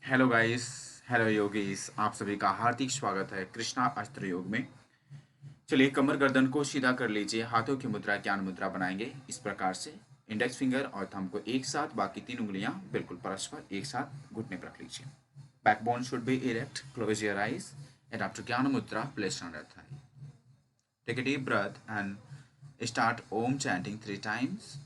Hello guys. Hello yogis, आप सभी का हार्दिक स्वागत है कृष्णा अस्त्र योग में। चलिए कमर गर्दन को सीधा कर लीजिए, हाथों की मुद्रा ज्ञान मुद्रा बनाएंगे इस प्रकार से। इंडेक्स फिंगर और थंब को एक साथ, बाकी तीन उंगलियां बिल्कुल परस्पर एक साथ घुटने पर रख लीजिए। Backbone should be erect, close your eyes and after gyan mudra place on your thigh. Take a deep breath and start Om chanting 3 times.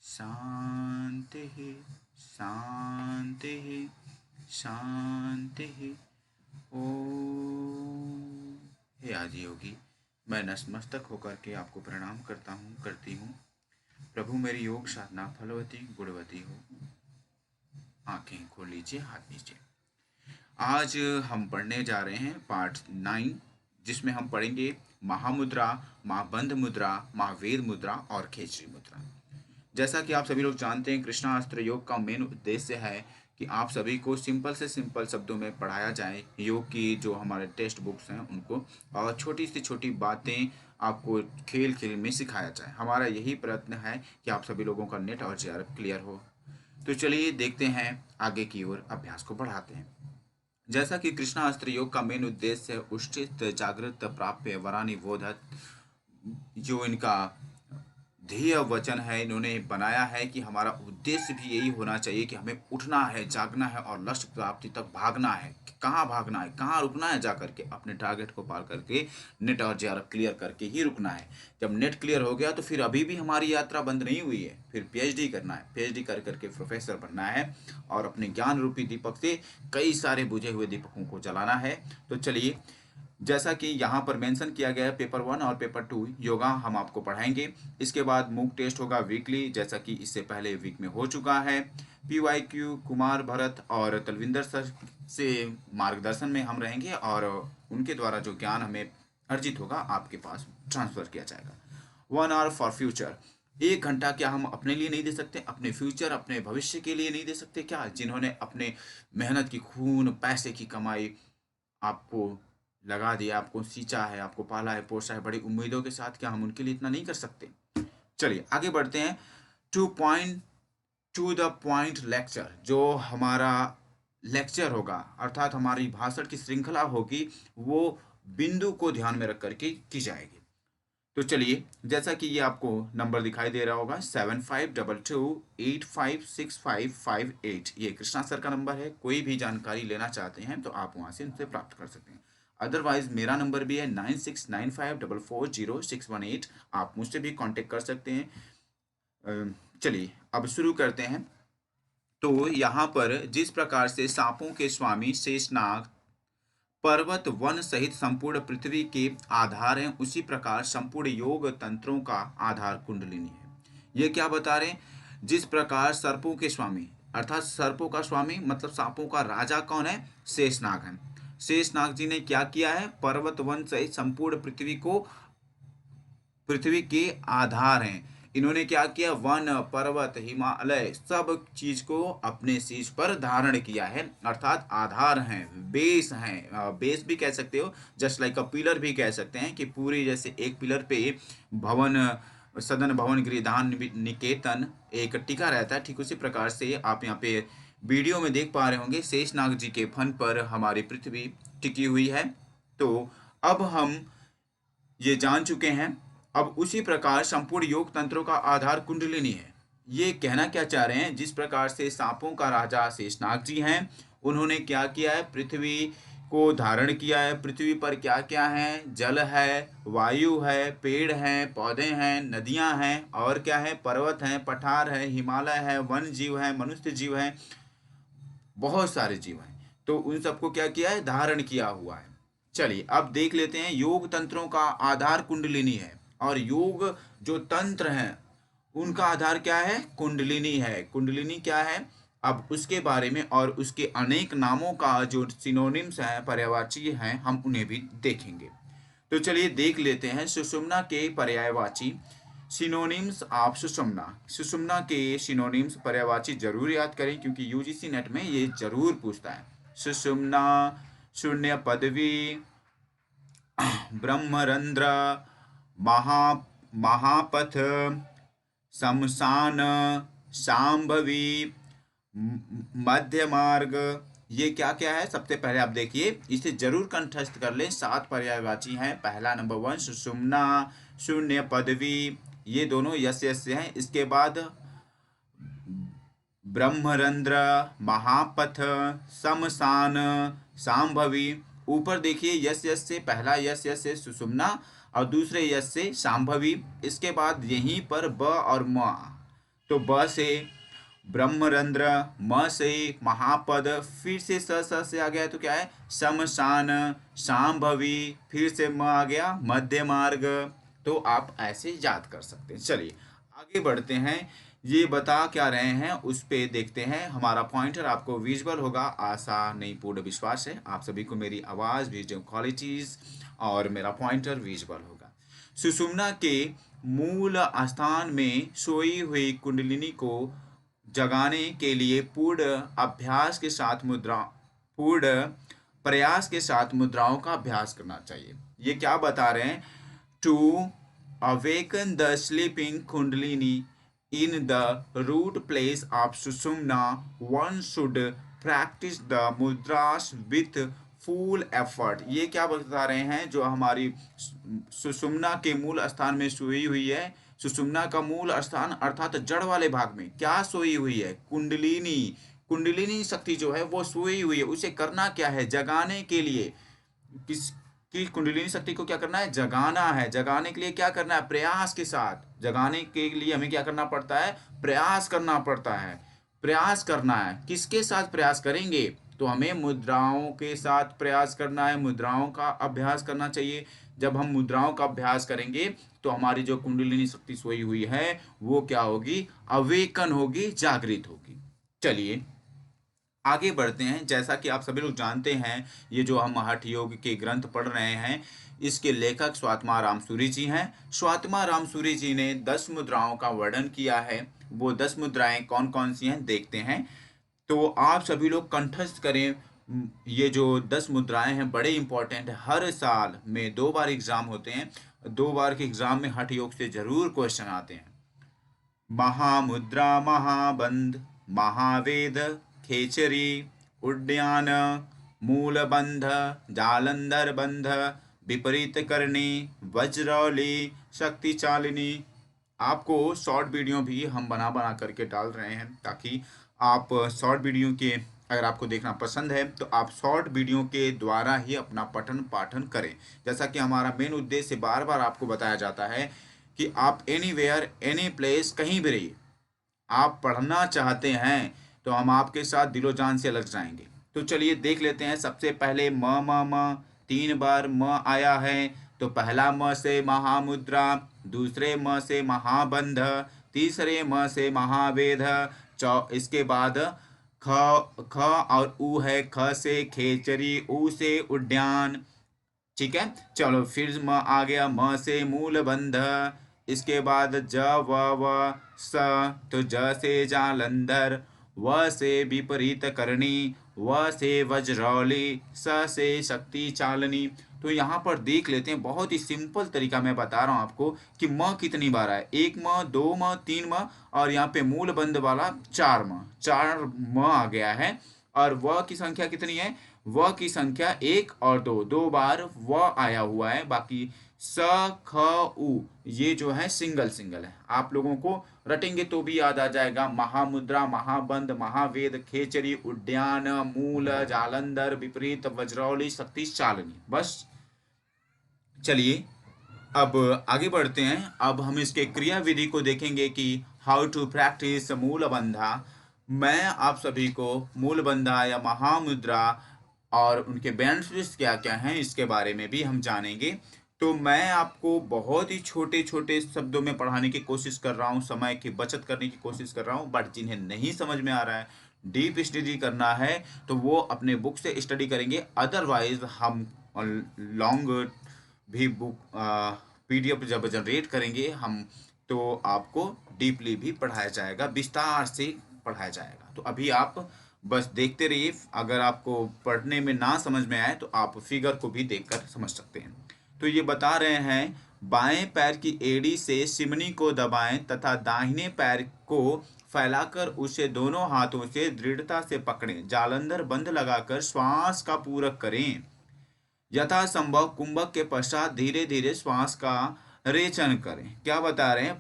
शांति शांति शांति। ओम। हे आदि योगी, मैं नतमस्तक होकर के आपको प्रणाम करता हूँ, करती हूँ। प्रभु मेरी योग साधना फलवती गुणवती हो। आंखें खोल लीजिए, हाथ नीचे। आज हम पढ़ने जा रहे हैं पार्ट 9, जिसमें हम पढ़ेंगे महामुद्रा, महाबंध मुद्रा, महावेद मुद्रा और खेचरी मुद्रा। जैसा कि आप सभी लोग जानते हैं, कृष्णा अस्त्र योग का मेन उद्देश्य है कि आप सभी को सिंपल से सिंपल शब्दों में पढ़ाया जाए योग की जो हमारे टेक्स्ट बुक्स हैं उनको, और छोटी से छोटी बातें आपको खेल खेल में सिखाया जाए। हमारा यही प्रयत्न है कि आप सभी लोगों का नेट और जेआरएफ क्लियर हो। तो चलिए देखते हैं, आगे की ओर अभ्यास को बढ़ाते हैं। जैसा कि कृष्णा अस्त्र योग का मेन उद्देश्य है उष्टित जागृत प्राप्य वरानी बोधत, जो इनका ध्येय वचन है, इन्होंने बनाया है कि हमारा उद्देश्य भी यही होना चाहिए कि हमें उठना है, जागना है और लक्ष्य प्राप्ति तक भागना है। कि कहाँ भागना है, कहाँ रुकना है, जा करके अपने टारगेट को पार करके नेट और जेआरएफ क्लियर करके ही रुकना है। जब नेट क्लियर हो गया तो फिर अभी भी हमारी यात्रा बंद नहीं हुई है, फिर पीएचडी करना है, पीएचडी कर करके प्रोफेसर बनना है और अपने ज्ञान रूपी दीपक से कई सारे बुझे हुए दीपकों को जलाना है। तो चलिए, जैसा कि यहाँ पर मेंशन किया गया है, पेपर 1 और पेपर 2 योगा हम आपको पढ़ाएंगे। इसके बाद मूक टेस्ट होगा वीकली, जैसा कि इससे पहले वीक में हो चुका है। पीवाईक्यू कुमार भरत और तलविंदर सर से मार्गदर्शन में हम रहेंगे और उनके द्वारा जो ज्ञान हमें अर्जित होगा आपके पास ट्रांसफर किया जाएगा। 1 hour फॉर फ्यूचर, 1 घंटा क्या हम अपने लिए नहीं दे सकते, अपने फ्यूचर अपने भविष्य के लिए नहीं दे सकते क्या? जिन्होंने अपने मेहनत की, खून पैसे की कमाई आपको लगा दिया, आपको सींचा है, आपको पाला है, पोसा है बड़ी उम्मीदों के साथ, क्या हम उनके लिए इतना नहीं कर सकते? चलिए आगे बढ़ते हैं। टू द पॉइंट लेक्चर, जो हमारा लेक्चर होगा अर्थात हमारी भाषण की श्रृंखला होगी, वो बिंदु को ध्यान में रख करके की जाएगी। तो चलिए, जैसा कि ये आपको नंबर दिखाई दे रहा होगा 7522856558, ये कृष्णा सर का नंबर है। कोई भी जानकारी लेना चाहते हैं तो आप वहां से उनसे प्राप्त कर सकते हैं। अदरवाइज मेरा नंबर भी है 9695440618, आप मुझसे भी कांटेक्ट कर सकते हैं। चलिए अब शुरू करते हैं। तो यहाँ पर जिस प्रकार से सांपों के स्वामी शेषनाग पर्वत वन सहित संपूर्ण पृथ्वी के आधार हैं, उसी प्रकार संपूर्ण योग तंत्रों का आधार कुंडलिनी है। ये क्या बता रहे हैं? जिस प्रकार सर्पों के स्वामी, अर्थात सर्पों का स्वामी मतलब सांपों का राजा कौन है? शेषनाग है। शेषनाग जी ने क्या किया है? पर्वत वन सहित संपूर्ण पृथ्वी के आधार हैं। इन्होंने क्या किया? वन, पर्वत, हिमालय सब चीज को अपने शीश पर धारण किया है, अर्थात आधार हैं, बेस हैं। बेस भी कह सकते हो, जस्ट लाइक अ पिलर भी कह सकते हैं कि पूरी जैसे एक पिलर पे भवन, सदन भवन गृहदान निकेतन एक टिका रहता है, ठीक उसी प्रकार से आप यहाँ पे वीडियो में देख पा रहे होंगे शेषनाग जी के फन पर हमारी पृथ्वी टिकी हुई है। तो अब हम ये जान चुके हैं। अब उसी प्रकार संपूर्ण योग तंत्रों का आधार कुंडलिनी है। ये कहना क्या चाह रहे हैं? जिस प्रकार से सांपों का राजा शेषनाग जी हैं, उन्होंने क्या किया है? पृथ्वी को धारण किया है। पृथ्वी पर क्या क्या है? जल है, वायु है, पेड़ हैं, पौधे हैं, नदियां हैं, और क्या है? पर्वत हैं, पठार है, हिमालय है, वन जीव है, मनुष्य जीव है, बहुत सारे जीव हैं। तो उन सबको क्या किया है? धारण किया हुआ है। चलिए अब देख लेते हैं। योग तंत्रों का आधार कुंडलिनी है, और योग जो तंत्र हैं उनका आधार क्या है? कुंडलिनी है। कुंडलिनी क्या है? अब उसके बारे में और उसके अनेक नामों का जो सिनोनिम्स हैं, पर्यायवाची हैं, हम उन्हें भी देखेंगे। तो चलिए देख लेते हैं सुषुम्ना के पर्यायवाची सिनोनिम्स ऑफ सुषुम्ना। सुषुम्ना के सिनोनिम्स पर्यायवाची जरूर याद करें, क्योंकि यूजीसी नेट में ये जरूर पूछता है। सुषुम्ना, शून्य पदवी, ब्रह्मरंध्र, महा महापथ, शमशान, शांभवी, मध्य मार्ग। ये क्या क्या है? सबसे पहले आप देखिए, इसे जरूर कंठस्थ कर लें। 7 पर्यायवाची हैं। पहला नंबर 1 सुषुम्ना, शून्य पदवी, ये दोनों यस यस से हैं। इसके बाद ब्रह्मरंध्र, महापथ, शमशान, शांभवी। ऊपर देखिए, यस यस से पहला यस यस से सुषुम्ना और दूसरे यस से शांभवी। इसके बाद यहीं पर ब और म, तो ब से ब्रह्मरंध्र, म से महापद, फिर से स से आ गया तो क्या है? शमशान, शांभवी, फिर से म आ गया मध्य मार्ग। तो आप ऐसे याद कर सकते हैं। चलिए आगे बढ़ते हैं। ये बता क्या रहे हैं उस पे देखते हैं। हमारा पॉइंटर आपको विजुअल होगा, आशा नहीं पूर्ण विश्वास है आप सभी को मेरी आवाज़, वीडियो क्वालिटीज़ और मेरा पॉइंटर विजुअल होगा। सुषुम्ना के मूल स्थान में सोई हुई कुंडलिनी को जगाने के लिए पूर्ण प्रयास के साथ मुद्राओं का अभ्यास करना चाहिए। ये क्या बता रहे हैं? To awaken the sleeping kundalini in the root place of Sushumna, one should practice the mudras with full effort। ये क्या बता रहे हैं? जो हमारी सुषुम्ना के मूल स्थान में सोई हुई है, सुषुम्ना का मूल स्थान अर्थात जड़ वाले भाग में क्या सोई हुई है? कुंडलिनी। कुंडलिनी शक्ति जो है वो सोई हुई है। उसे करना क्या है? जगाने के लिए। किस कि कुंडलिनी शक्ति को क्या करना है? जगाना है। जगाने के लिए क्या करना है? प्रयास के साथ। जगाने के लिए हमें क्या करना पड़ता है? प्रयास करना पड़ता है। प्रयास करना है। किसके साथ प्रयास करेंगे? तो हमें मुद्राओं के साथ प्रयास करना है, मुद्राओं का अभ्यास करना चाहिए। जब हम मुद्राओं का अभ्यास करेंगे तो हमारी जो कुंडलिनी शक्ति सोई हुई है वो क्या होगी? अवेकन होगी, जागृत होगी। चलिए आगे बढ़ते हैं। जैसा कि आप सभी लोग जानते हैं, ये जो हम हठ योग के ग्रंथ पढ़ रहे हैं, इसके लेखक स्वात्मा रामसूरी जी हैं। स्वात्मा रामसूरी जी ने 10 मुद्राओं का वर्णन किया है। वो 10 मुद्राएं कौन कौन सी हैं देखते हैं। तो आप सभी लोग कंठस्थ करें। ये जो 10 मुद्राएं हैं बड़े इंपॉर्टेंट है। हर साल में 2 बार एग्जाम होते हैं। 2 बार के एग्जाम में हठ योग से जरूर क्वेश्चन आते हैं। महामुद्रा, महाबंध, महावेद, खेचरी, उड्डयन, मूलबंध, जालंधर बंध, विपरीत करणी, वज्रौली, शक्ति चालिनी। आपको शॉर्ट वीडियो भी हम बना बना करके डाल रहे हैं, ताकि आप शॉर्ट वीडियो के, अगर आपको देखना पसंद है तो आप शॉर्ट वीडियो के द्वारा ही अपना पठन पाठन करें। जैसा कि हमारा मेन उद्देश्य बार बार आपको बताया जाता है कि आप एनीवेयर एनी प्लेस कहीं भी रहिए, आप पढ़ना चाहते हैं तो हम आपके साथ दिलो जान से लग जाएंगे। तो चलिए देख लेते हैं। सबसे पहले म 3 बार म आया है। तो पहला म से महामुद्रा, दूसरे म से महाबंध, तीसरे म से महावेद, इसके बाद ख और ऊ है। ख से खेचरी, ऊ से उड्डयन। ठीक है, चलो फिर म आ गया। म से मूलबंध, इसके बाद ज व स, तो ज से जालंधर, व से विपरीत करणी, व से वज्रौली, स से शक्ति चालनी। तो यहाँ पर देख लेते हैं, बहुत ही सिंपल तरीका मैं बता रहा हूँ आपको कि म कितनी बार आए। 1 म, 2 म, 3 म, और यहाँ पे मूल बंद वाला 4 म, 4 म आ गया है। और व की संख्या कितनी है? व की संख्या 1 और 2, 2 बार व आया हुआ है। बाकी स, ख, उ ये जो है सिंगल सिंगल है। आप लोगों को रटेंगे तो भी याद आ जाएगा। महामुद्रा, महाबंध, महावेद, खेचरी, उड्डयन, मूल, जालंधर, विपरीत, वज्रौली, शक्ति चालनी। बस चलिए अब आगे बढ़ते हैं। अब हम इसके क्रिया विधि को देखेंगे कि हाउ टू प्रैक्टिस मूल बंधा। मैं आप सभी को मूल बंधा या महामुद्रा और उनके बेनिफिट्स क्या क्या हैं इसके बारे में भी हम जानेंगे। तो मैं आपको बहुत ही छोटे छोटे शब्दों में पढ़ाने की कोशिश कर रहा हूँ, समय की बचत करने की कोशिश कर रहा हूँ। बट जिन्हें नहीं समझ में आ रहा है डीप स्टडी करना है तो वो अपने बुक से स्टडी करेंगे, अदरवाइज हम लॉन्ग भी बुक पीडीएफ जब जनरेट करेंगे हम तो आपको डीपली भी पढ़ाया जाएगा, विस्तार से पढ़ाया जाएगा। तो अभी आप बस देखते रहिए, अगर आपको पढ़ने में ना समझ में आए तो आप फिगर को भी देखकर समझ सकते हैं। तो ये बता रहे हैं, बाएं पैर की एड़ी से सिमनी को दबाएं तथा दाहिने पैर को फैलाकर उसे दोनों हाथों से दृढ़ता से पकड़ें। जालंधर बंद लगाकर श्वास का पूरक करें। यथासंभव कुंभक के पश्चात धीरे धीरे श्वास का रेचन करें। क्या बता रहे हैं?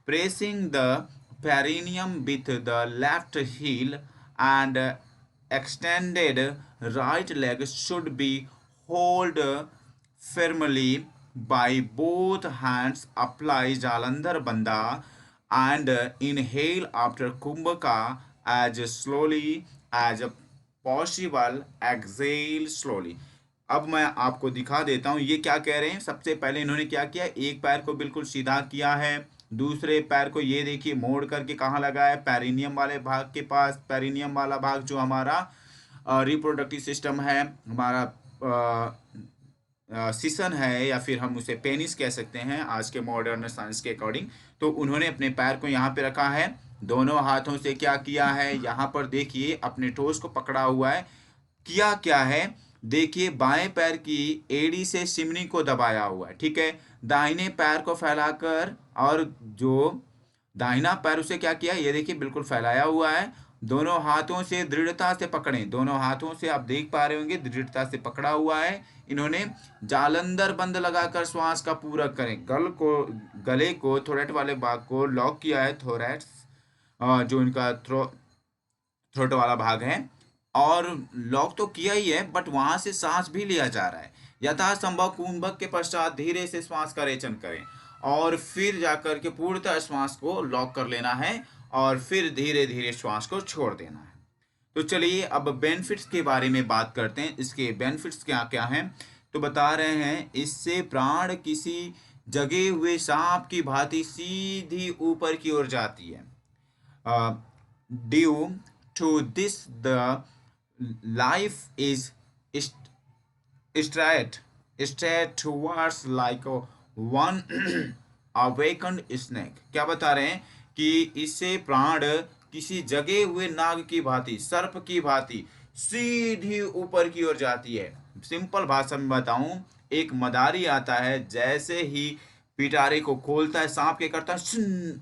Pressing the perineum with the left heel and extended right leg should be hold firmly by both hands. Apply Jalandhar Bandha and inhale after Kumbhaka as slowly as possible. Exhale slowly. अब मैं आपको दिखा देता हूँ ये क्या कह रहे हैं। सबसे पहले इन्होंने क्या किया, एक पैर को बिल्कुल सीधा किया है, दूसरे पैर को ये देखिए मोड़ करके कहाँ लगा है, पेरिनियम वाले भाग के पास। पेरिनियम वाला भाग जो हमारा रिप्रोडक्टिव सिस्टम है, हमारा सीसन है, या फिर हम उसे पेनिस कह सकते हैं आज के मॉडर्न साइंस के अकॉर्डिंग। तो उन्होंने अपने पैर को यहाँ पे रखा है, दोनों हाथों से क्या किया है, यहाँ पर देखिए अपने टोस को पकड़ा हुआ है। किया क्या है देखिए, बाएं पैर की एड़ी से सिमनी को दबाया हुआ है, ठीक है। दाहिने पैर को फैलाकर, और जो दाहिना पैर उसे क्या किया, ये देखिए बिल्कुल फैलाया हुआ है। दोनों हाथों से दृढ़ता से पकड़ें, दोनों हाथों से आप देख पा रहे होंगे दृढ़ता से पकड़ा हुआ है इन्होंने। जालंधर बंद लगाकर श्वास का पूरक करें। गले को थोरेट वाले भाग को लॉक किया है, थोरेट्स जो इनका थ्रोट वाला भाग है, और लॉक तो किया ही है बट वहां से सांस भी लिया जा रहा है। यथासंभव कुंभक के पश्चात धीरे से श्वास का रेचन करें, और फिर जाकर के पूर्णतः श्वास को लॉक कर लेना है, और फिर धीरे धीरे श्वास को छोड़ देना है। तो चलिए अब बेनिफिट्स के बारे में बात करते हैं। इसके बेनिफिट्स क्या क्या हैं, तो बता रहे हैं, इससे प्राण किसी जगे हुए सांप की भांति सीधी ऊपर की ओर जाती है। Due to this the life is straight towards like one awakened snake। क्या बता रहे हैं कि इससे प्राण किसी जगे हुए नाग की भांति, सर्प की भांति सीधी ऊपर की ओर जाती है। सिंपल भाषा में बताऊं, एक मदारी आता है, जैसे ही पिटारे को खोलता है, सांप के करता है,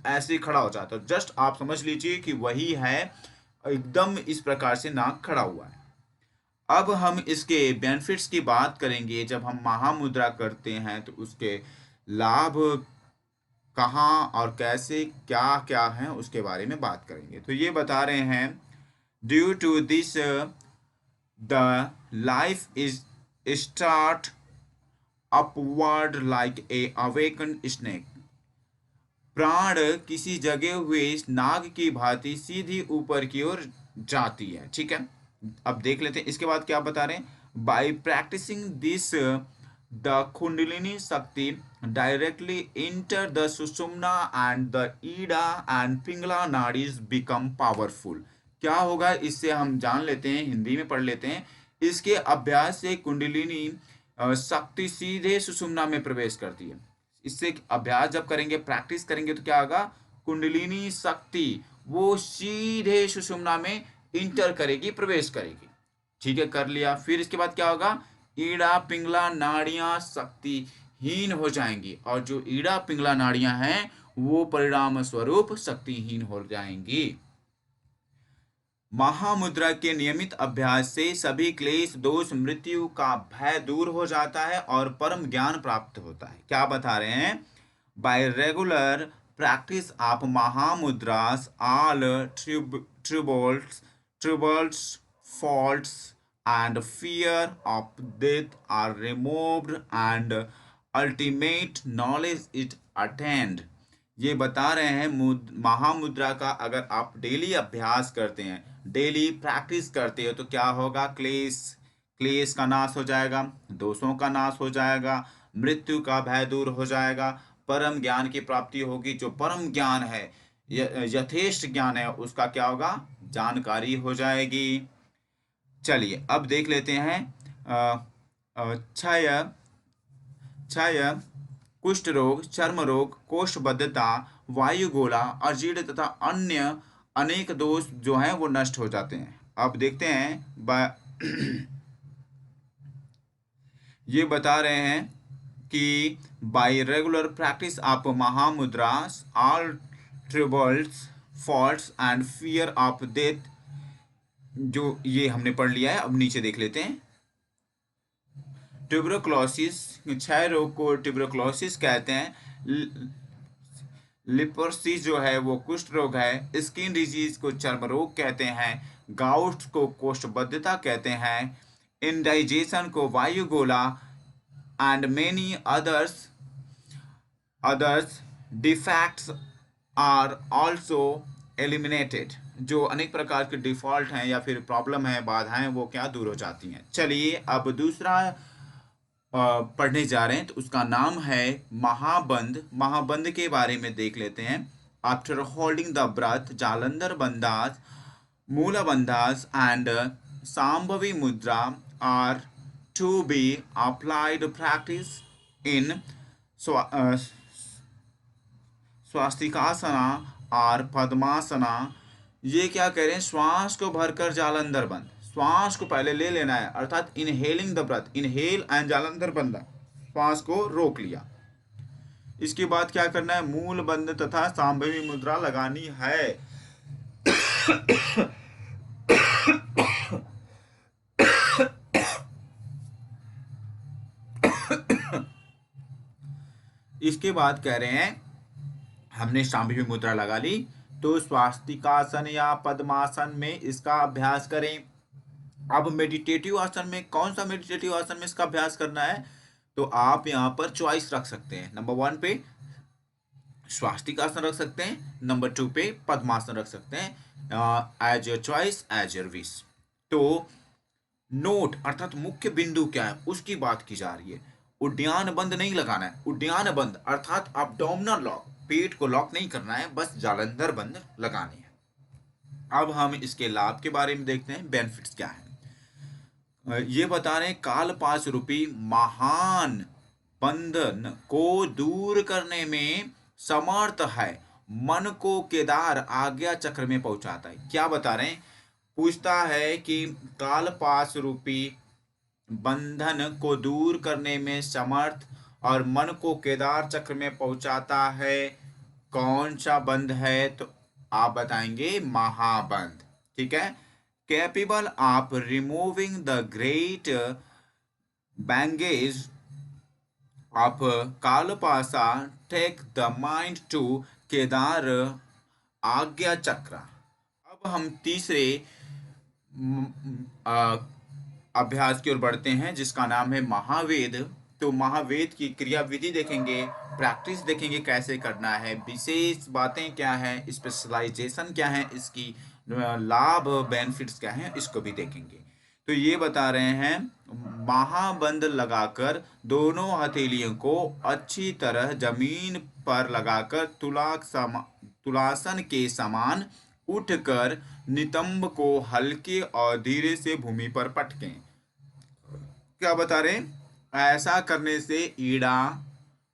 ऐसे खड़ा हो जाता है। जस्ट आप समझ लीजिए कि वही है, एकदम इस प्रकार से नाग खड़ा हुआ है। अब हम इसके बेनिफिट्स की बात करेंगे। जब हम महामुद्रा करते हैं तो उसके लाभ कहाँ और कैसे क्या क्या हैं उसके बारे में बात करेंगे। तो ये बता रहे हैं, due to this the life is start upward like a awaken snake. प्राण किसी जगे हुए नाग की भांति सीधी ऊपर की ओर जाती है, ठीक है। अब देख लेते हैं इसके बाद क्या बता रहे हैं, by practising this the kundalini shakti directly enter the Sushumna and the Ida and Pingala nadis become powerful. क्या होगा इससे हम जान लेते हैं, हिंदी में पढ़ लेते हैं। इसके अभ्यास से कुंडलिनी शक्ति सीधे सुषुम्ना में प्रवेश करती है। इससे अभ्यास जब करेंगे, प्रैक्टिस करेंगे, तो क्या होगा, कुंडलिनी शक्ति वो सीधे सुषुम्ना में इंटर करेगी, प्रवेश करेगी, ठीक है, कर लिया। फिर इसके बाद क्या होगा, ईड़ा पिंगला नाड़ियां शक्तिहीन हो जाएंगी, और जो ईड़ा पिंगला नाड़ियां हैं वो परिणाम स्वरूप शक्तिहीन हो जाएंगी। महामुद्रा के नियमित अभ्यास से सभी क्लेश दोष मृत्यु का भय दूर हो जाता है और परम ज्ञान प्राप्त होता है। क्या बता रहे हैं, by regular practice of mahamudras all troubles, faults and fear of death are removed and ultimate knowledge is attained। ये बता रहे हैं, महामुद्रा का अगर आप डेली अभ्यास करते हैं, डेली प्रैक्टिस करते हो, तो क्या होगा, क्लेश का नाश हो जाएगा, दोषों का नाश हो जाएगा, मृत्यु का भय दूर हो जाएगा, परम ज्ञान की प्राप्ति होगी। जो परम ज्ञान है, यथेष्ट ज्ञान है, उसका क्या होगा, जानकारी हो जाएगी। चलिए अब देख लेते हैं क्षय क्षय, कुष्ठ रोग, चर्म रोग, कोष्ठबद्धता, वायुगोला, अजीर्ण तथा अन्य अनेक दोष जो हैं वो नष्ट हो जाते हैं। अब देखते हैं ये बता रहे हैं कि by regular practice of mahamudras all troubles faults and fear of death, जो ये हमने पढ़ लिया है। अब नीचे देख लेते हैं। ट्यूबरक्लोसिस, क्षय रोग को ट्यूबरक्लोसिस कहते हैं। लिपोसिस जो है वो कुष्ठ रोग है। स्किन डिजीज को चर्म रोग कहते हैं। गाउट को कोष्ठबद्धता कहते हैं। इंडाइजेशन को वायुगोला and many others defects are also eliminated. जो अनेक प्रकार के डिफॉल्ट हैं या फिर प्रॉब्लम है, बाधाएं, वो क्या दूर हो जाती हैं। चलिए अब दूसरा पढ़ने जा रहे हैं, तो उसका नाम है महाबंध। महाबंध के बारे में देख लेते हैं। After holding the breath, Jalandhar bandhas, Mool bandhas and Shambhavi mudra are to be applied practice in Swastikasana और पद्मासना। ये क्या कह रहे हैं, श्वास को भरकर जालंधर बंद, श्वास को पहले ले लेना है, अर्थात inhaling the breath, inhale and Jalandhar bandh, श्वास को रोक लिया। इसके बाद क्या करना है, मूल बंद तथा सांभवी मुद्रा लगानी है। इसके बाद कह रहे हैं हमने सांभवी मुद्रा लगा ली, तो स्वास्तिकासन या पद्मासन में इसका अभ्यास करें। अब मेडिटेटिव आसन में, कौन सा मेडिटेटिव आसन में इसका अभ्यास करना है, तो आप यहाँ पर चॉइस रख सकते हैं। नंबर 1 पे स्वास्तिक आसन रख सकते हैं, नंबर 2 पे पद्मासन रख सकते हैं। As your choice, as your wish. तो नोट अर्थात मुख्य बिंदु क्या है उसकी बात की जा रही है। उड्डयन बंद नहीं लगाना है, उड्डयन बंद अर्थात एब्डोमिनल लॉक, पेट को लॉक नहीं करना है, बस जालंधर बंद लगाने हैं। अब हम इसके लाभ के बारे में देखते हैं, बेनिफिट्स क्या है। ये बता रहे हैं कालपाश रूपी महान बंधन को दूर करने में समर्थ है, मन को केदार आज्ञा चक्र में पहुंचाता है। क्या बता रहे हैं, पूछता है कि कालपाश रूपी बंधन को दूर करने में समर्थ और मन को केदार चक्र में पहुंचाता है। कौन सा बंध है, तो आप बताएंगे महाबंध। ठीक है, capable of removing the great baggage of Kalpasa, take the mind to Kedar आज्ञा चक्र। अब हम तीसरे अभ्यास की ओर बढ़ते हैं, जिसका नाम है महावेद। तो महावेद की क्रिया विधि देखेंगे, प्रैक्टिस देखेंगे कैसे करना है, विशेष बातें क्या है, स्पेशलाइजेशन क्या है, इसकी लाभ बेनिफिट्स क्या हैं, इसको भी देखेंगे। तो ये बता रहे हैं महाबंध लगाकर दोनों हथेलियों को अच्छी तरह जमीन पर लगाकर तुलासन के समान उठकर नितंब को हल्के और धीरे से भूमि पर पटकें। क्या बता रहे हैं, ऐसा करने से ईड़ा,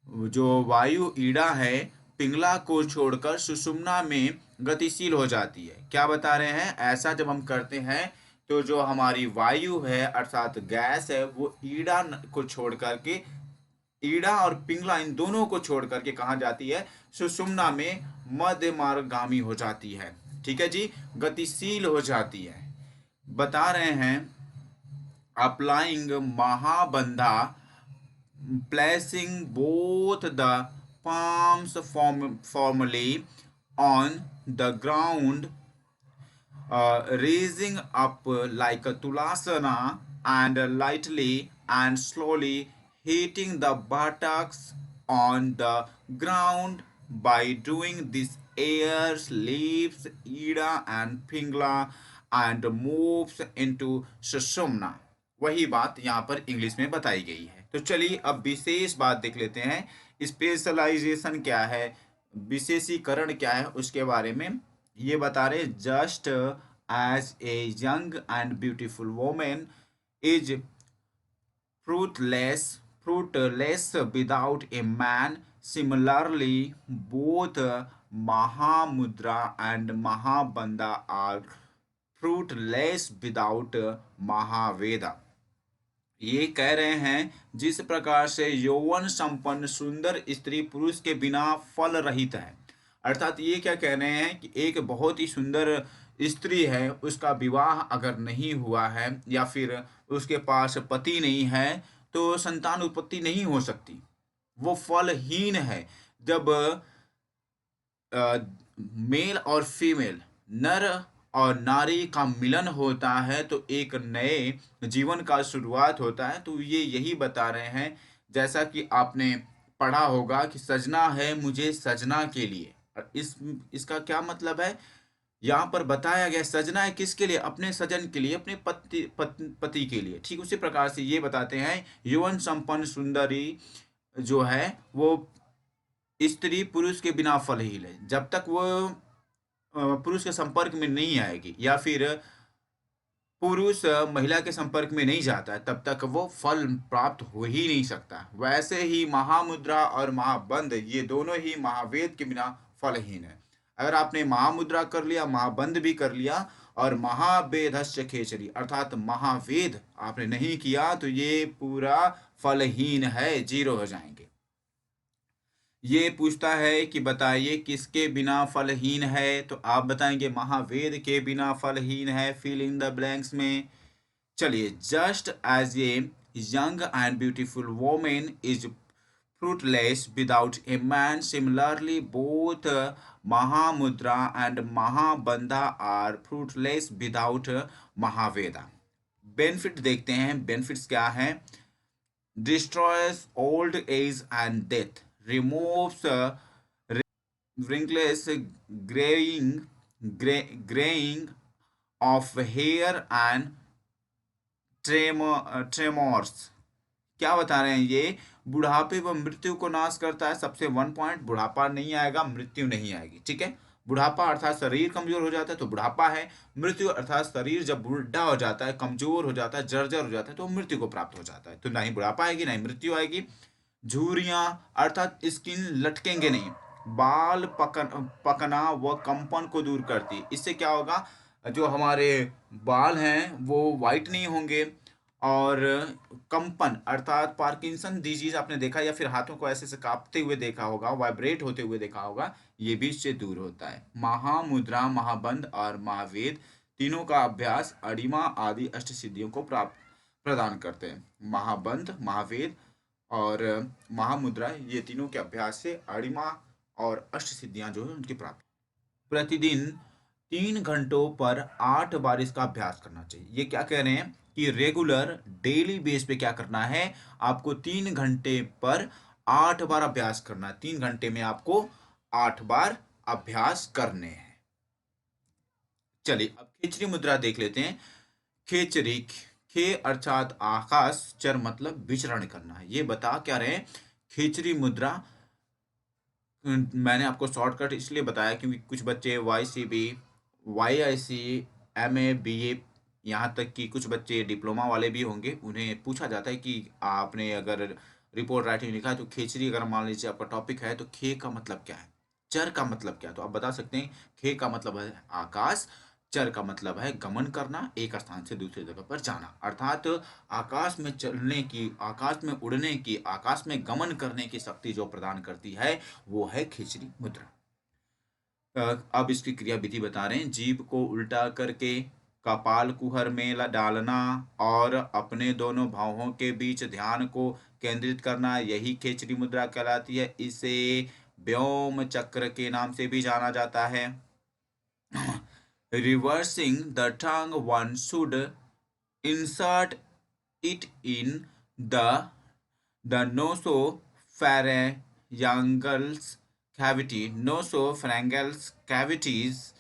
जो वायु ईड़ा है, पिंगला को छोड़कर सुषुम्ना में गतिशील हो जाती है। क्या बता रहे हैं, ऐसा जब हम करते हैं तो जो हमारी वायु है अर्थात गैस है, वो ईड़ा को छोड़ करके, ईड़ा और पिंगला इन दोनों को छोड़ करके कहाँ जाती है, सुषुम्ना में मध्य मार्गगामी हो जाती है। ठीक है जी, गतिशील हो जाती है। बता रहे हैं applying महाबंधा, placing both the palms formally on the ground, raising up like a tulasana and lightly and slowly hitting the buttocks on the ground. By doing this, air leaves ida and pingla and moves into sushumna। वही बात यहाँ पर English में बताई गई है। तो चलिए अब विशेष बात देख लेते हैं, स्पेशलाइजेशन क्या है, विशेषीकरण क्या है, उसके बारे में ये बता रहे। Just as a young and beautiful woman is fruitless without a man. Similarly, both Mahamudra and Mahabandha are fruitless without Mahaveda. ये कह रहे हैं जिस प्रकार से यौवन संपन्न सुंदर स्त्री पुरुष के बिना फल रहित है। अर्थात ये क्या कह रहे हैं कि एक बहुत ही सुंदर स्त्री है, उसका विवाह अगर नहीं हुआ है या फिर उसके पास पति नहीं है तो संतान उत्पत्ति नहीं हो सकती, वो फलहीन है। जब मेल और फीमेल, नर और नारी का मिलन होता है तो एक नए जीवन का शुरुआत होता है। तो ये यही बता रहे हैं, जैसा कि आपने पढ़ा होगा कि सजना है मुझे सजना के लिए। इसका क्या मतलब है, यहाँ पर बताया गया सजना है किसके लिए, अपने सजन के लिए, अपने पति के लिए। ठीक उसी प्रकार से ये बताते हैं यौवन संपन्न सुंदरी जो है वो स्त्री पुरुष के बिना फलहीन है। जब तक वो पुरुष के संपर्क में नहीं आएगी या फिर पुरुष महिला के संपर्क में नहीं जाता है तब तक वो फल प्राप्त हो ही नहीं सकता। वैसे ही महामुद्रा और महाबंध ये दोनों ही महावेद के बिना फलहीन है। अगर आपने महामुद्रा कर लिया, महाबंध भी कर लिया और महावेदस्य खेचरी अर्थात महावेद आपने नहीं किया तो ये पूरा फलहीन है, जीरो हो जाएंगे। ये पूछता है कि बताइए किसके बिना फलहीन है, तो आप बताएंगे महावेद के बिना फलहीन है। फिल इन द ब्लैंक्स में। चलिए, just as a young and beautiful women is fruitless without a man, similarly both Mahamudra and Mahabandha are fruitless without Mahaveda. Benefit देखते हैं, बेनिफिट्स क्या हैं। Destroys old age and death, removes wrinkles, graying of hair and tremors। क्या बता रहे हैं ये, बुढ़ापे व मृत्यु को नाश करता है। सबसे 1 पॉइंट, बुढ़ापा नहीं आएगा, मृत्यु नहीं आएगी। ठीक है, बुढ़ापा अर्थात शरीर कमजोर हो जाता है तो बुढ़ापा है। मृत्यु अर्थात शरीर जब बुढ़ा हो जाता है, कमजोर हो जाता है, जर्जर हो जाता है तो मृत्यु को प्राप्त हो जाता है। तो ना ही बुढ़ापा आएगी ना ही मृत्यु आएगी। झुर्रियां अर्थात स्किन लटकेंगे नहीं। बाल पकना व कंपन को दूर करती। इससे क्या होगा, जो हमारे बाल हैं वो वाइट नहीं होंगे। और कंपन अर्थात पार्किंसन डिजीज आपने देखा या फिर हाथों को ऐसे से कांपते हुए देखा होगा, वाइब्रेट होते हुए देखा होगा, ये भी इससे दूर होता है। महामुद्रा, महाबंध और महावेद तीनों का अभ्यास अरिमा आदि अष्ट सिद्धियों को प्रदान करते हैं। महाबंध, महावेद और महामुद्रा ये तीनों के अभ्यास से अरिमा और अष्ट सिद्धियां जो है उनकी प्राप्ति। प्रतिदिन 3 घंटों पर 8 बार इसका अभ्यास करना चाहिए। ये क्या कह रहे हैं कि रेगुलर डेली बेस पे क्या करना है, आपको 3 घंटे पर 8 बार अभ्यास करना है। 3 घंटे में आपको 8 बार अभ्यास करने हैं। चलिए अब खेचरी मुद्रा देख लेते हैं। खेचरी, खे अर्थात आकाश, चर मतलब विचरण करना है। ये बता क्या रहे हैं, खेचरी मुद्रा मैंने आपको शॉर्टकट इसलिए बताया क्योंकि कुछ बच्चे YCB, YIC, MA, BA, यहाँ तक कि कुछ बच्चे डिप्लोमा वाले भी होंगे, उन्हें पूछा जाता है कि आपने अगर रिपोर्ट राइटिंग लिखा है तो खेचरी अगर मान लीजिए आपका टॉपिक है तो खे का मतलब क्या है, चर का मतलब क्या है। तो आप बता सकते हैं खे का मतलब है आकाश, चर का मतलब है गमन करना, एक स्थान से दूसरी जगह पर जाना। अर्थात आकाश में चलने की, आकाश में उड़ने की, आकाश में गमन करने की शक्ति जो प्रदान करती है वो है खेचरी मुद्रा। अब इसकी क्रिया विधि बता रहे हैं। जीभ को उल्टा करके कपाल कुहर में डालना और अपने दोनों भावों के बीच ध्यान को केंद्रित करना, यही खेचरी मुद्रा कहलाती है। इसे व्योम चक्र के नाम से भी जाना जाता है। Reversing the tongue, one should insert it in the nasopharyngeal cavity, nasopharyngeal cavities।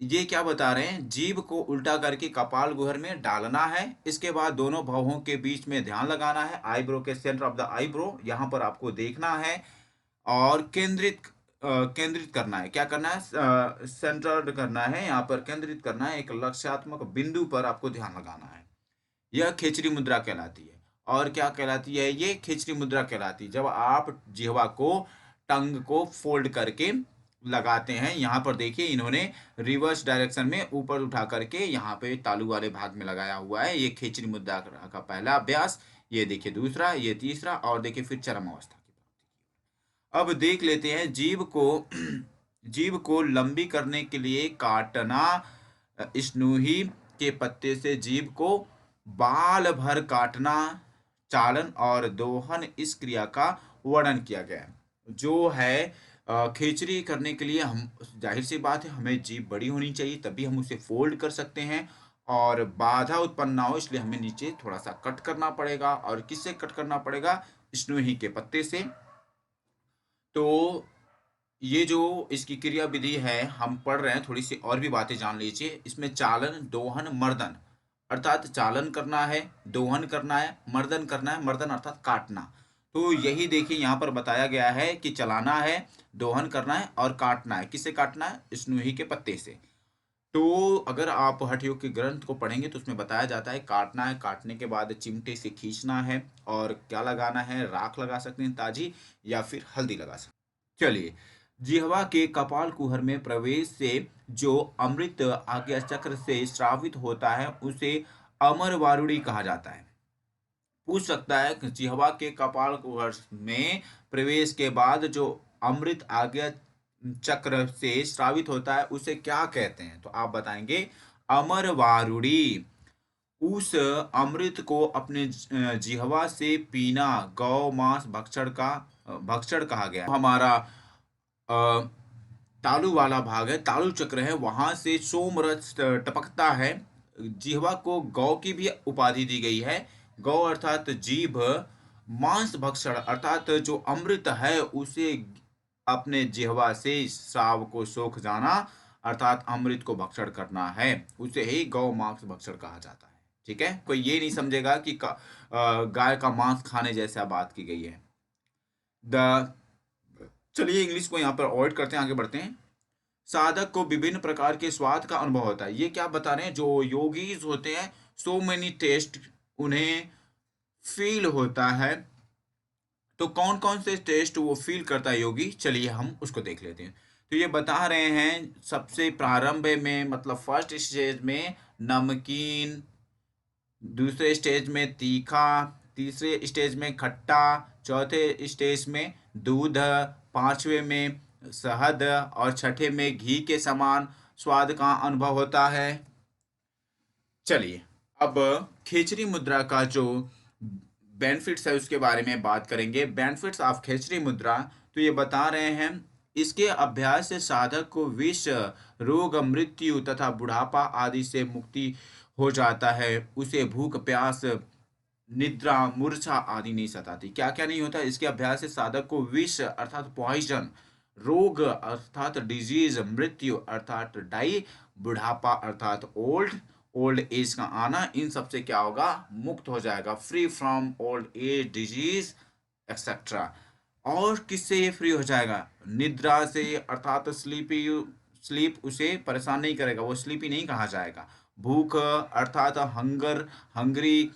ये क्या बता रहे हैं, जीभ को उल्टा करके कपाल गुहर में डालना है, इसके बाद दोनों भौहों के बीच में ध्यान लगाना है, आईब्रो के सेंटर ऑफ द आईब्रो यहाँ पर आपको देखना है और केंद्रित केंद्रित करना है। क्या करना है? सेंटर्ड करना है, यहाँ पर केंद्रित करना है, एक लक्ष्यात्मक बिंदु पर आपको ध्यान लगाना है। यह खेचरी मुद्रा कहलाती है। और क्या कहलाती है? ये खेचरी मुद्रा कहलाती है जब आप जिह्वा को, टंग को फोल्ड करके लगाते हैं। यहाँ पर देखिए इन्होंने रिवर्स डायरेक्शन में ऊपर उठा करके यहाँ पे तालू वाले भाग में लगाया हुआ है। ये खेचरी मुद्रा का पहला अभ्यास। ये देखिए दूसरा, ये तीसरा, और देखिए फिर चरम अवस्था की प्राप्ति। अब देख लेते हैं जीभ को जीभ को लंबी करने के लिए काटना। स्नूही के पत्ते से जीभ को बाल भर काटना, चालन और दोहन इस क्रिया का वर्णन किया गया है। जो है खेचरी करने के लिए हम, जाहिर सी बात है, हमें जीभ बड़ी होनी चाहिए, तभी हम उसे फोल्ड कर सकते हैं और बाधा उत्पन्न ना हो, इसलिए हमें नीचे थोड़ा सा कट करना पड़ेगा। और किससे कट करना पड़ेगा? स्नूही के पत्ते से। तो ये जो इसकी क्रिया विधि है हम पढ़ रहे हैं, थोड़ी सी और भी बातें जान लीजिए। इसमें चालन, दोहन, मर्दन, अर्थात चालन करना है, दोहन करना है, मर्दन करना है। मर्दन अर्थात काटना। तो यही देखिए यहाँ पर बताया गया है कि चलाना है, दोहन करना है और काटना है। किससे काटना है? स्नूही के पत्ते से। तो अगर आप हठ योग के ग्रंथ को पढ़ेंगे तो उसमें बताया जाता है काटना है, काटने के बाद चिमटे से खींचना है, और क्या लगाना है? राख लगा सकते हैं ताजी, या फिर हल्दी लगा सकते हैं। चलिए, जिह्वा के कपाल कुहर में प्रवेश से जो अमृत आज्ञा चक्र से स्रावित होता है उसे अमर वारुणी कहा जाता है। पूछ सकता है कि जिह्वा के कपाल कुहर में प्रवेश के बाद जो अमृत आज्ञा चक्र से स्रावित होता है उसे क्या कहते हैं? तो आप बताएंगे अमर वारुणी। उस अमृत को अपने जिह्वा से पीना गौ मांस भक्षण कहा गया। हमारा तालु वाला भाग है, तालु चक्र है, वहां से सोमरस टपकता है। जिह्वा को गौ की भी उपाधि दी गई है। गौ अर्थात जीभ, मांस भक्षण अर्थात जो अमृत है उसे अपने जिह्वा से श्राव को सोख जाना, अर्थात अमृत को भक्षण करना है, उसे ही गौ मांस भक्षण कहा जाता है। ठीक है, कोई ये नहीं समझेगा कि गाय का मांस खाने जैसा बात की गई है। चलिए इंग्लिश को यहाँ पर अवॉइड करते हैं, आगे बढ़ते हैं। साधक को विभिन्न प्रकार के स्वाद का अनुभव होता है। ये क्या बता रहे हैं? जो योगीज होते हैं, सो मेनी टेस्ट उन्हें फील होता है। तो कौन कौन से टेस्ट वो फील करता है योगी? चलिए हम उसको देख लेते हैं। तो ये बता रहे हैं सबसे प्रारंभ में, मतलब फर्स्ट स्टेज में नमकीन, दूसरे स्टेज में तीखा, तीसरे स्टेज में खट्टा, चौथे स्टेज में दूध, पांचवे में शहद और छठे में घी के समान स्वाद का अनुभव होता है। चलिए अब खेचरी मुद्रा का जो बेनिफिट्स है उसके बारे में बात करेंगे। बेनिफिट्स ऑफ खेचरी मुद्रा, तो ये बता रहे हैं इसके अभ्यास से साधक को विष, रोग, मृत्यु तथा बुढ़ापा आदि से मुक्ति हो जाता है। उसे भूख, प्यास, निद्रा, मूर्छा आदि नहीं सताती। क्या क्या नहीं होता? इसके अभ्यास से साधक को विष अर्थात पॉइजन, रोग अर्थात डिजीज, मृत्यु अर्थात डाई, बुढ़ापा अर्थात ओल्ड एज का आना, इन सब से क्या होगा? मुक्त हो जाएगा, free from old age, disease etcetera. और किससे ये फ्री हो जाएगा? निद्रा से अर्थात स्लीप उसे परेशान नहीं करेगा, वो स्लीपी नहीं कहा जाएगा। भूख अर्थात हंगरी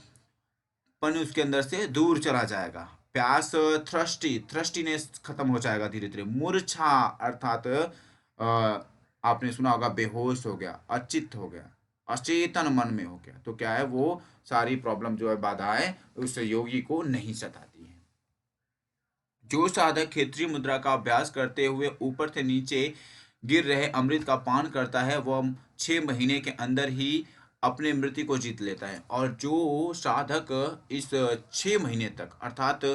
पन उसके अंदर से दूर चला जाएगा। प्यास, थ्रस्टीनेस खत्म हो जाएगा धीरे धीरे। मूर्छा अर्थात आपने सुना होगा बेहोश हो गया, अचित हो गया, अचेतन मन में हो गया। तो क्या है? वो सारी प्रॉब्लम जो है, बाधाएं उस योगी को नहीं सताती है। जो साधक खेचरी मुद्रा का अभ्यास करते हुए ऊपर से नीचे गिर रहे अमृत का पान करता है वह 6 महीने के अंदर ही अपने मृत्यु को जीत लेता है। और जो साधक इस 6 महीने तक, अर्थात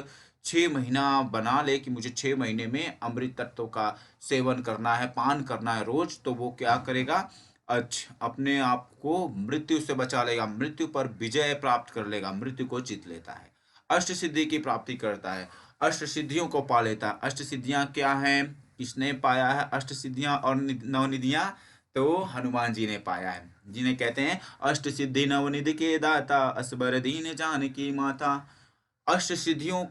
6 महीना बना ले कि मुझे 6 महीने में अमृत तत्व का सेवन करना है, पान करना है रोज, तो वो क्या करेगा? अपने आप को मृत्यु से बचा लेगा, मृत्यु पर विजय प्राप्त कर लेगा, मृत्यु को जीत लेता है, अष्ट सिद्धि की प्राप्ति करता है, अष्ट सिद्धियों को पा लेता है। अष्ट सिद्धियां क्या हैं? किसने पाया है अष्ट सिद्धियां और नवनिधियां? तो हनुमान जी ने पाया है, जिन्हें कहते हैं अष्ट सिद्धि नवनिधि के दाता, असबर दीन जानकी माता। अष्ट सिद्धियों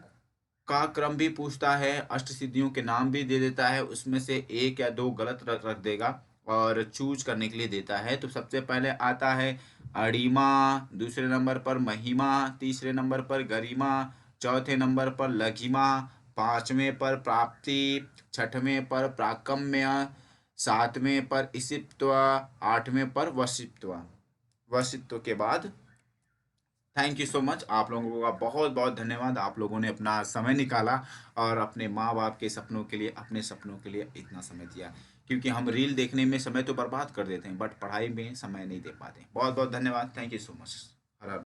का क्रम भी पूछता है, अष्ट सिद्धियों के नाम भी दे देता है, उसमें से 1 या 2 गलत रख रख देगा और चूज़ करने के लिए देता है। तो सबसे पहले आता है अणिमा, दूसरे नंबर पर महिमा, तीसरे नंबर पर गरिमा, चौथे नंबर पर लघिमा, 5वें पर प्राप्ति, 6वें पर प्राकम्य, 7वें पर ईशित्व, 8वें पर वशित्व। वशित्व के बाद थैंक यू सो मच। आप लोगों का बहुत बहुत धन्यवाद, आप लोगों ने अपना समय निकाला और अपने माँ बाप के सपनों के लिए, अपने सपनों के लिए इतना समय दिया। क्योंकि हम रील देखने में समय तो बर्बाद कर देते हैं, बट पढ़ाई में समय नहीं दे पाते। बहुत बहुत धन्यवाद, thank you so much. Her her